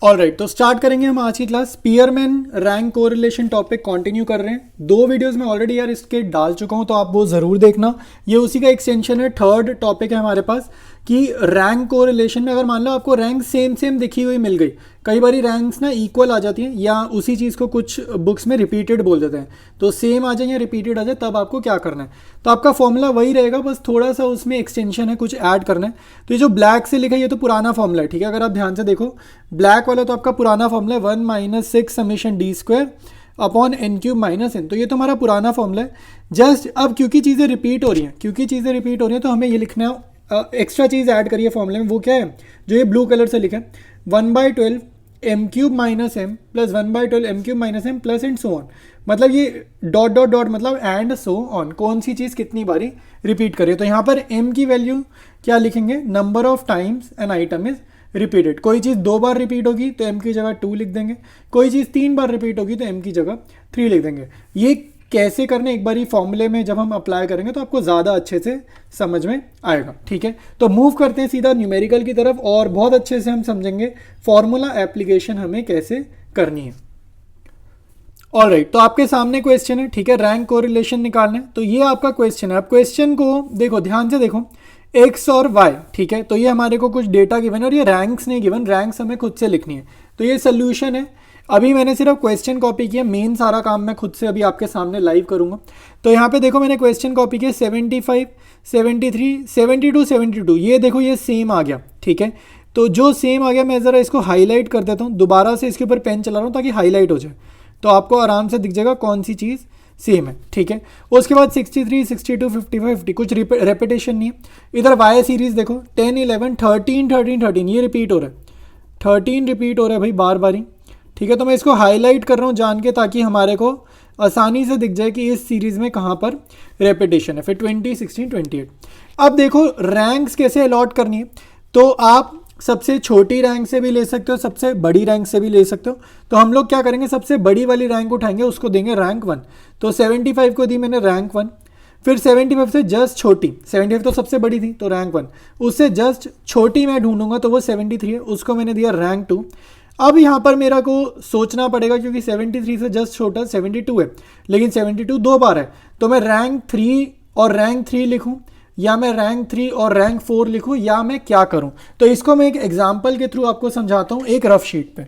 Alright, तो start करेंगे हम आज की class. Spearman rank correlation topic continue कर रहे हैं। 2 वीडियोस में ऑलरेडी यार इसके डाल चुका हूं, तो आप वो ज़रूर देखना। ये उसी का एक्सटेंशन है। थर्ड टॉपिक है हमारे पास कि रैंक कोरिलेशन में अगर मान लो आपको रैंक सेम सेम दिखी हुई मिल गई, कई बार रैंक्स ना इक्वल आ जाती हैं या उसी चीज़ को कुछ बुक्स में रिपीटेड बोल देते हैं, तो सेम आ जाए या रिपीटेड आ जाए तब आपको क्या करना है। तो आपका फॉर्मूला वही रहेगा, बस थोड़ा सा उसमें एक्सटेंशन है, कुछ ऐड करना है। तो ये जो ब्लैक से लिखा है ये तो पुराना फॉर्मूला है, ठीक है। अगर आप ध्यान से देखो, ब्लैक वाला तो आपका पुराना फॉर्मूला है 1 - 6 summation D square upon N cube minus N, तो ये तो हमारा पुराना फॉर्मूला है। जस्ट अब क्योंकि चीज़ें रिपीट हो रही हैं तो हमें ये लिखना है, एक्स्ट्रा चीज़ ऐड करिए फॉर्मूले में। वो क्या है, जो ये ब्लू कलर से लिखा है 1/12 M cube minus M plus 1/12 M cube minus M plus and so on. मतलब ये डॉट डॉट डॉट मतलब एंड सो ऑन, कौन सी चीज़ कितनी बारी रिपीट करिए। तो यहाँ पर एम की वैल्यू क्या लिखेंगे, number of times an item is repeated. कोई चीज़ 2 बार रिपीट होगी तो m की जगह 2 लिख देंगे, कोई चीज़ 3 बार रिपीट होगी तो m की जगह 3 लिख देंगे। ये कैसे करने, एक बार ही फॉर्मूले में जब हम अप्लाई करेंगे तो आपको ज़्यादा अच्छे से समझ में आएगा, ठीक है। तो मूव करते हैं सीधा न्यूमेरिकल की तरफ और बहुत अच्छे से हम समझेंगे फॉर्मूला एप्लीकेशन हमें कैसे करनी है। ऑलराइट, तो आपके सामने क्वेश्चन है, ठीक है, रैंक कोरिलेशन निकालना है। तो ये आपका क्वेश्चन है। अब क्वेश्चन को देखो, ध्यान से देखो, एक्स और वाई, ठीक है। तो ये हमारे को कुछ डेटा गिवन है और ये रैंक्स नहीं गिवन, रैंक्स हमें खुद से लिखनी है। तो ये सोल्यूशन है। अभी मैंने सिर्फ क्वेश्चन कॉपी किया, मेन सारा काम मैं खुद से अभी आपके सामने लाइव करूंगा। तो यहाँ पे देखो मैंने क्वेश्चन कॉपी किया 75, 73, 72, 72, ये देखो ये सेम आ गया, ठीक है। तो जो सेम आ गया मैं ज़रा इसको हाईलाइट कर देता हूँ, दोबारा से इसके ऊपर पेन चला रहा हूँ ताकि हाईलाइट हो जाए, तो आपको आराम से दिख जाएगा कौन सी चीज़ सेम है, ठीक है। उसके बाद 63, 62, 55, 50, कुछ रेपिटेशन नहीं है। इधर वाई सीरीज देखो 10, 11, 13, 13, 13, ये रिपीट हो रहा है, 13 रिपीट हो रहा है भाई बार बार ही, ठीक है। तो मैं इसको हाईलाइट कर रहा हूँ जान के, ताकि हमारे को आसानी से दिख जाए कि इस सीरीज में कहाँ पर रेपिटेशन है। फिर 20, 16, 28। अब देखो रैंक्स कैसे अलॉट करनी है। तो आप सबसे छोटी रैंक से भी ले सकते हो, सबसे बड़ी रैंक से भी ले सकते हो। तो हम लोग क्या करेंगे, सबसे बड़ी वाली रैंक उठाएंगे, उसको देंगे रैंक 1। तो 75 को दी मैंने रैंक 1। फिर 75 से जस्ट छोटी, 75 तो सबसे बड़ी थी तो रैंक 1, उससे जस्ट छोटी मैं ढूंढूंगा तो वो 73 है, उसको मैंने दिया रैंक 2। अब यहाँ पर मेरा को सोचना पड़ेगा क्योंकि 73 से जस्ट छोटा 72 है, लेकिन 72 2 बार है, तो मैं रैंक 3 और रैंक 3 लिखूँ या मैं रैंक 3 और रैंक 4 लिखूँ, या मैं क्या करूँ। तो इसको मैं एक एग्जाम्पल के थ्रू आपको समझाता हूँ एक रफ शीट पे।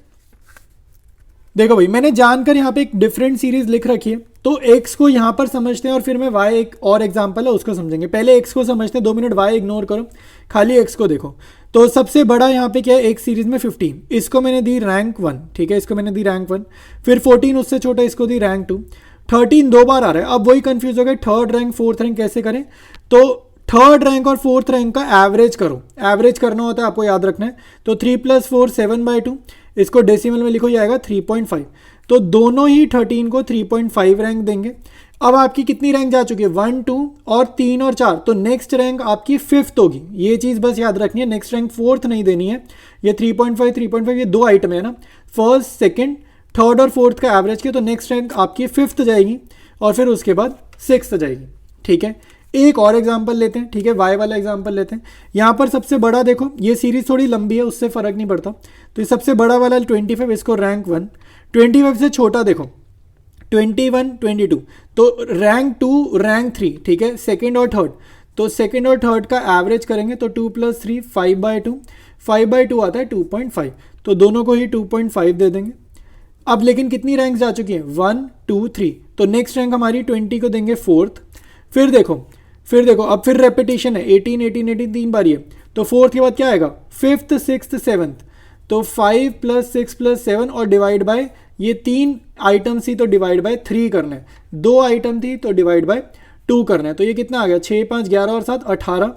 देखो भाई, मैंने जानकर यहाँ पे एक डिफरेंट सीरीज लिख रखी है, तो एक्स को यहाँ पर समझते हैं और फिर मैं वाई, एक और एग्जाम्पल है उसको समझेंगे। पहले एक्स को समझते हैं, 2 मिनट वाई इग्नोर करो, खाली एक्स को देखो। तो सबसे बड़ा यहाँ पे क्या है, एक सीरीज में 15, इसको मैंने दी रैंक 1, ठीक है, इसको मैंने दी रैंक 1। फिर 14 उससे छोटा, इसको दी रैंक 2। 13 2 बार आ रहा है। अब वही कंफ्यूज हो गए, थर्ड रैंक फोर्थ रैंक कैसे करें। तो थर्ड रैंक और फोर्थ रैंक का एवरेज करो, एवरेज करना होता है, आपको याद रखना है। तो 3 + 4 7/2, इसको डेसिमल में लिखो जाएगा 3.5। तो दोनों ही 13 को 3.5 रैंक देंगे। अब आपकी कितनी रैंक जा चुकी है, 1, 2 और 3 और 4, तो नेक्स्ट रैंक आपकी 5th होगी। ये चीज़ बस याद रखनी है, नेक्स्ट रैंक 4th नहीं देनी है। ये 3.5 3.5 ये 2 आइटम है ना, फर्स्ट सेकंड थर्ड और फोर्थ का एवरेज किया तो नेक्स्ट रैंक आपकी 5th जाएगी और फिर उसके बाद 6th जाएगी, ठीक है। एक और एग्जाम्पल लेते हैं, ठीक है, वाई वाला एग्जाम्पल लेते हैं। यहाँ पर सबसे बड़ा देखो, ये सीरीज थोड़ी लंबी है, उससे फर्क नहीं पड़ता। तो ये सबसे बड़ा वाला 25, इसको रैंक 1। 25 से छोटा देखो 21, 22, तो रैंक 2 रैंक 3, ठीक है, सेकंड और थर्ड। तो सेकंड और थर्ड का एवरेज करेंगे तो 2 + 3 5/2, 5/2 आता है 2.5, तो दोनों को ही 2.5 दे देंगे। अब लेकिन कितनी रैंक जा चुकी है, 1, 2, 3, तो नेक्स्ट रैंक हमारी 20 को देंगे 4th। फिर देखो अब फिर रेपिटेशन है, 18, 18, 18 3 बार है, तो 4th के बाद क्या आएगा, 5th, 6th, 7th। तो 5 + 6 + 7 और डिवाइड बाय, ये 3 आइटम थी तो डिवाइड बाय 3 करना है, 2 आइटम थी तो डिवाइड बाय 2 करना है। तो ये कितना आ गया, 6, 5, 11 और 7 18,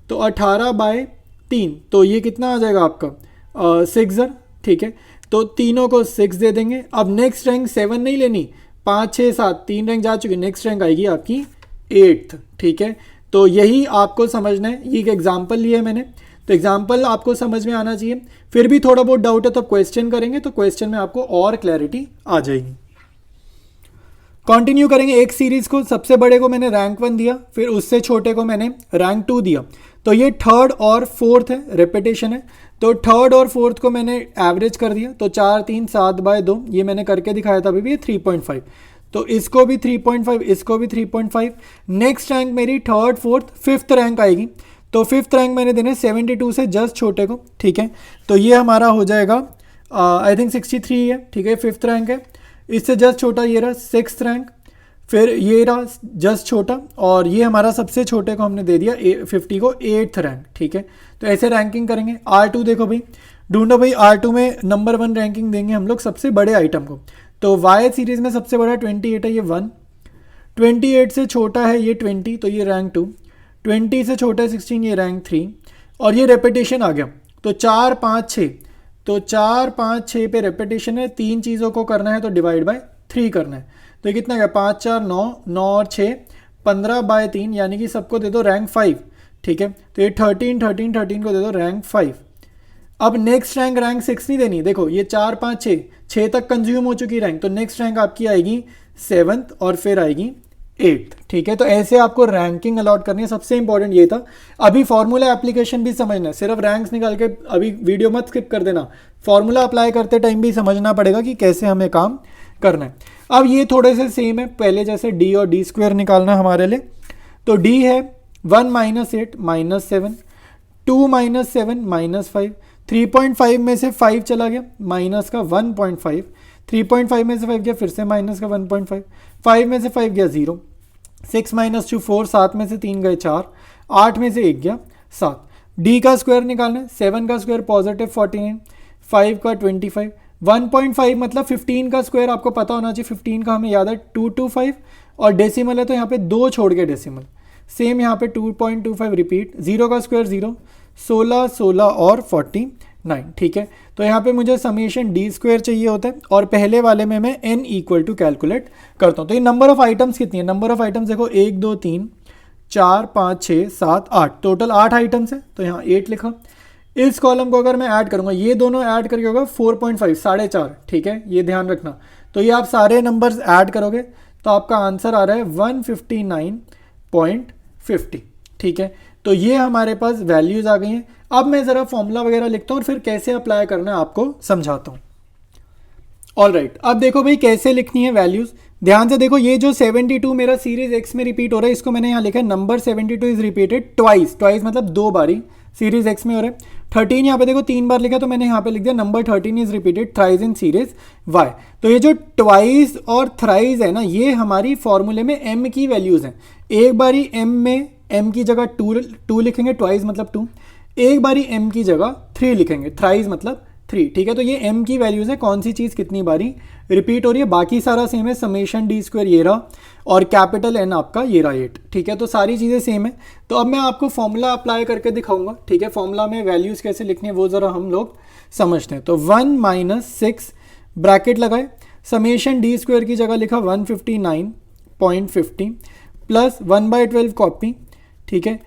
तो 18/3, तो ये कितना आ जाएगा आपका 6, ठीक है। तो तीनों को 6 दे देंगे। अब नेक्स्ट रैंक 7 नहीं लेनी, 5, 6, 7 3 रैंक जा चुकी, नेक्स्ट रैंक आएगी आपकी 8th, ठीक है। तो यही आपको समझना है, ये एक एग्जाम्पल लिया है मैंने, तो एग्जाम्पल आपको समझ में आना चाहिए। फिर भी थोड़ा बहुत डाउट है तो क्वेश्चन करेंगे, तो क्वेश्चन में आपको और क्लैरिटी आ जाएगी। कंटिन्यू करेंगे एक सीरीज को, सबसे बड़े को मैंने रैंक 1 दिया, फिर उससे छोटे को मैंने रैंक 2 दिया। तो ये थर्ड और फोर्थ है, रेपिटेशन है। तो थर्ड और फोर्थ को मैंने एवरेज कर दिया, तो 4 3 7/2 ये मैंने करके दिखाया था अभी भी, 3.5। तो इसको भी 3.5, इसको भी 3.5। नेक्स्ट रैंक मेरी थर्ड फोर्थ फिफ्थ रैंक आएगी। तो फिफ्थ रैंक मैंने देने 72 से जस्ट छोटे को, ठीक है। तो ये हमारा हो जाएगा आई थिंक 63 है, ठीक है, फिफ्थ रैंक है। इससे जस्ट छोटा ये रहा सिक्स्थ रैंक, फिर ये रहा जस्ट छोटा, और ये हमारा सबसे छोटे को हमने दे दिया 50 को एट्थ रैंक, ठीक है। तो ऐसे रैंकिंग करेंगे। R2 देखो भाई, ढूंढो भाई R2 में नंबर 1 रैंकिंग देंगे हम लोग सबसे बड़े आइटम को। तो Y सीरीज में सबसे बड़ा 28 है, ये 1। 28 से छोटा है ये 20, तो ये रैंक 2। 20 से छोटा है 16, ये रैंक 3। और ये रेपिटेशन आ गया, तो 4 5 6, तो 4 5 6 पे रेपिटेशन है। 3 चीज़ों को करना है तो डिवाइड बाय 3 करना है। तो ये कितना गया, 5 4 9, 9 और 6 15/3, यानी कि सबको दे दो रैंक 5, ठीक है। तो ये 13 13 13 को दे दो रैंक 5। अब नेक्स्ट रैंक 6 नहीं देनी, देखो ये 4 5 6 तक कंज्यूम हो चुकी रैंक, तो नेक्स्ट रैंक आपकी आएगी 7th और फिर आएगी 8th, ठीक है। तो ऐसे आपको रैंकिंग अलॉट करनी है, सबसे इंपॉर्टेंट ये था। अभी फॉर्मूला एप्लीकेशन भी समझना है, सिर्फ रैंक्स निकाल के अभी वीडियो मत स्किप कर देना, फॉर्मूला अप्लाई करते टाइम भी समझना पड़ेगा कि कैसे हमें काम करना है। अब ये थोड़े से सेम है पहले जैसे, d और d² निकालना हमारे लिए। तो d है 1 - 8 -7, 2 - 7 -5, 3.5 में से 5 चला गया माइनस का 1.5, 3.5 में से 5 गया फिर से माइनस का 1.5, 5 में से 5 गया 0, 6 - 2 4, 7 में से 3 गए 4, 8 में से 1 गया 7। d का स्क्वायर निकालना है, 7 का स्क्वायर पॉजिटिव 49, 5 का 25, 1.5 मतलब 15 का स्क्वायर आपको पता होना चाहिए, 15 का हमें याद है 225, और डेसिमल है तो यहाँ पे 2 छोड़ के डेसिमल, सेम यहाँ पे 2.25 रिपीट, 0 का स्क्वायर 0, 16 16 और 49, ठीक है। तो यहाँ पे मुझे समेशन d² चाहिए होता है, और पहले वाले में मैं n = कैलकुलेट करता हूँ। तो ये नंबर ऑफ आइटम्स कितनी है, नंबर ऑफ आइटम्स देखो 1 2 3 4 5 6 7 8, टोटल 8 आइटम्स है, तो यहाँ 8 लिखा। इस कॉलम को अगर मैं ऐड करूँगा, ये दोनों ऐड करके होगा 4.5, 4.5, ठीक है, ये ध्यान रखना। तो ये आप सारे नंबर्स ऐड करोगे तो आपका आंसर आ रहा है 159.50, ठीक है। तो ये हमारे पास वैल्यूज़ आ गई हैं। अब मैं ज़रा फॉर्मूला वगैरह लिखता हूँ और फिर कैसे अप्लाई करना है आपको समझाता हूँ। ऑलराइट, अब देखो भाई कैसे लिखनी है वैल्यूज़, ध्यान से देखो। ये जो 72 मेरा सीरीज एक्स में रिपीट हो रहा है, इसको मैंने यहाँ लिखा है number 72 is repeated twice, twice मतलब 2 बारी सीरीज एक्स में हो रहा है। 13 यहाँ पे देखो 3 बार लिखा, तो मैंने यहाँ पे लिख दिया number 13 is repeated thrice in series Y. तो ये जो ट्वाइस और थ्राइस है ना, ये हमारी फॉर्मूले में m की वैल्यूज़ हैं। एक बारी m में m की जगह 2 लिखेंगे, ट्वाइस मतलब 2, एक बारी m की जगह 3 लिखेंगे, थ्राइस मतलब 3, ठीक है। तो ये m की वैल्यूज़ है, कौन सी चीज़ कितनी बारी रिपीट हो रही है, बाकी सारा सेम है। समेशन d² ये रहा, और कैपिटल N आपका ये रहा 8, ठीक है। तो सारी चीज़ें सेम है। तो अब मैं आपको फॉर्मूला अप्लाई करके दिखाऊंगा, ठीक है। फॉर्मूला में वैल्यूज़ कैसे लिखनी है वो ज़रा हम लोग समझते हैं। तो 1 - 6 ब्रैकेट लगाए, समेशन d² की जगह लिखा 159.50 प्लस 1/12 कॉपी, ठीक है।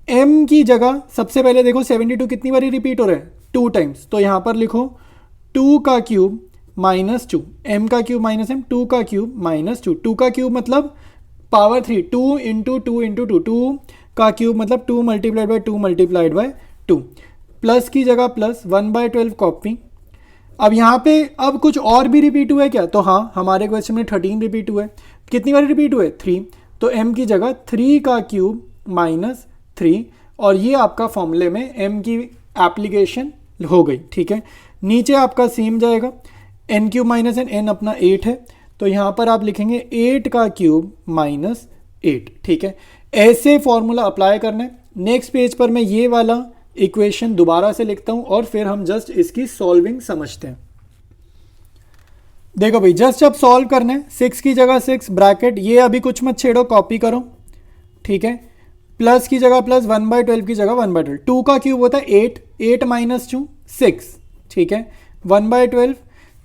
m की जगह सबसे पहले देखो 72 कितनी बारी रिपीट हो रहा है, 2 टाइम्स, तो यहाँ पर लिखो 2 का क्यूब -2, m का क्यूब -m, 2 का क्यूब -2, 2 का क्यूब मतलब पावर 3, 2 × 2 × 2, 2 का क्यूब मतलब 2 × 2 × 2, प्लस की जगह प्लस 1/12 कॉपी। अब यहाँ पे अब कुछ और भी रिपीट हुआ है क्या, तो हाँ, हमारे क्वेश्चन में 13 रिपीट हुआ है। कितनी बार रिपीट हुए, 3, तो m की जगह 3 का क्यूब -3, और ये आपका फॉर्मूले में m की एप्लीकेशन हो गई, ठीक है। नीचे आपका सेम जाएगा, n³ - n अपना 8 है, तो यहाँ पर आप लिखेंगे 8 का क्यूब -8, ठीक है। ऐसे फॉर्मूला अप्लाई करना है। नेक्स्ट पेज पर मैं ये वाला इक्वेशन दोबारा से लिखता हूँ और फिर हम जस्ट इसकी सॉल्विंग समझते हैं। देखो भाई, जस्ट अब सॉल्व करना है, 6 की जगह 6 ब्रैकेट, ये अभी कुछ मत छेड़ो, कॉपी करो, ठीक है। प्लस की जगह प्लस, 1/12 की जगह 1/12, 2 का क्यूब होता है 8, 8 - 2 6, ठीक है। 1/12,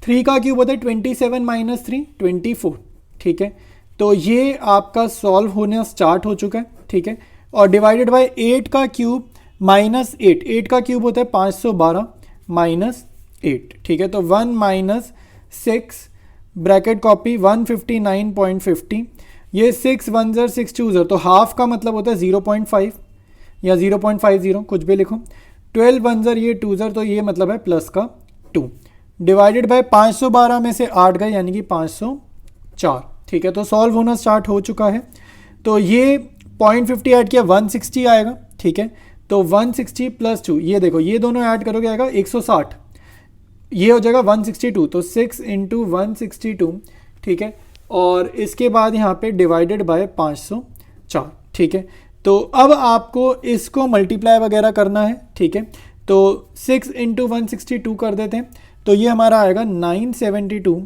3 का क्यूब होता है 27 - 3 24, ठीक है। तो ये आपका सॉल्व होना स्टार्ट हो चुका है, ठीक है। और डिवाइडेड बाय 8 का क्यूब -8, 8 का क्यूब होता है 512 -8, ठीक है। तो 1 - 6 ब्रैकेट कॉपी 159.50, ये 6 1 6 2, तो हाफ का मतलब होता है 0.5, या 0.50 कुछ भी लिखो। 12 वन ज़र ये 2 ज़र, तो ये मतलब है प्लस का 2 डिवाइडेड बाय 512 में से 8 गए यानी कि 504। ठीक है, तो सॉल्व होना स्टार्ट हो चुका है। तो ये 0.50 ऐड किया 160 आएगा। ठीक है, तो 160 प्लस 2, ये देखो ये दोनों ऐड करोगे आएगा 160, ये हो जाएगा 162, तो 6 इंटू 162। ठीक है, और इसके बाद यहाँ पे डिवाइडेड बाय 504। ठीक है, तो अब आपको इसको मल्टीप्लाई वगैरह करना है। ठीक है, तो 6 इंटू 162 कर देते हैं, तो ये हमारा आएगा 972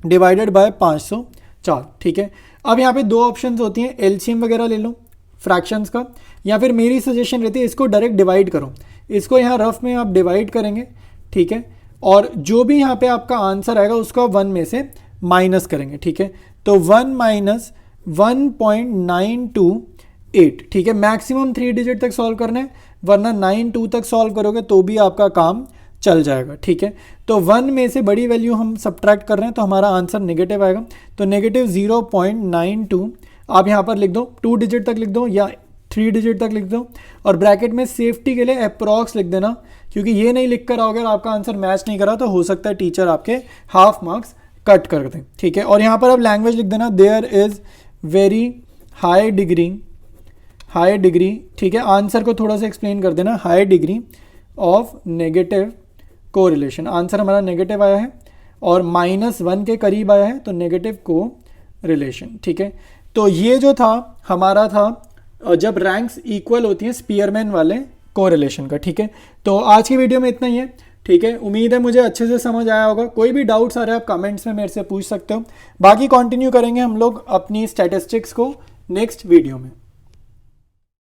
डिवाइडेड बाय 504। ठीक है, अब यहाँ पे दो ऑप्शंस होती हैं, एलसीएम वगैरह ले लो फ्रैक्शंस का, या फिर मेरी सजेशन रहती है इसको डायरेक्ट डिवाइड करो। इसको यहाँ रफ में आप डिवाइड करेंगे। ठीक है, और जो भी यहाँ पे आपका आंसर आएगा उसको आप 1 में से माइनस करेंगे। ठीक है, तो 1 माइनस 1.928। ठीक है, मैक्सिमम 3 डिजिट तक सॉल्व करना है, वरना 92 तक सॉल्व करोगे तो भी आपका काम चल जाएगा। ठीक है, तो 1 में से बड़ी वैल्यू हम सब्ट्रैक्ट कर रहे हैं तो हमारा आंसर नेगेटिव आएगा, तो नेगेटिव 0.92 आप यहाँ पर लिख दो, 2 डिजिट तक लिख दो या 3 डिजिट तक लिख दो, और ब्रैकेट में सेफ्टी के लिए अप्रॉक्स लिख देना, क्योंकि ये नहीं लिख कर आओगे और आपका आंसर मैच नहीं करा तो हो सकता है टीचर आपके हाफ मार्क्स कट कर दें। ठीक है, और यहाँ पर अब लैंग्वेज लिख देना, there is very high degree. ठीक है, आंसर को थोड़ा सा एक्सप्लेन कर देना, high degree of negative correlation. Answer हमारा नेगेटिव आया है और -1 के करीब आया है, तो नेगेटिव कोरिलेशन। ठीक है, तो ये जो था हमारा था जब रैंक्स इक्वल होती हैं स्पीयरमैन वाले कोरिलेशन का। ठीक है, तो आज की वीडियो में इतना ही है। ठीक है, उम्मीद है मुझे अच्छे से समझ आया होगा। कोई भी डाउट्स आ रहे हैं आप कमेंट्स में मेरे से पूछ सकते हो। बाकी कंटिन्यू करेंगे हम लोग अपनी स्टैटिस्टिक्स को नेक्स्ट वीडियो में।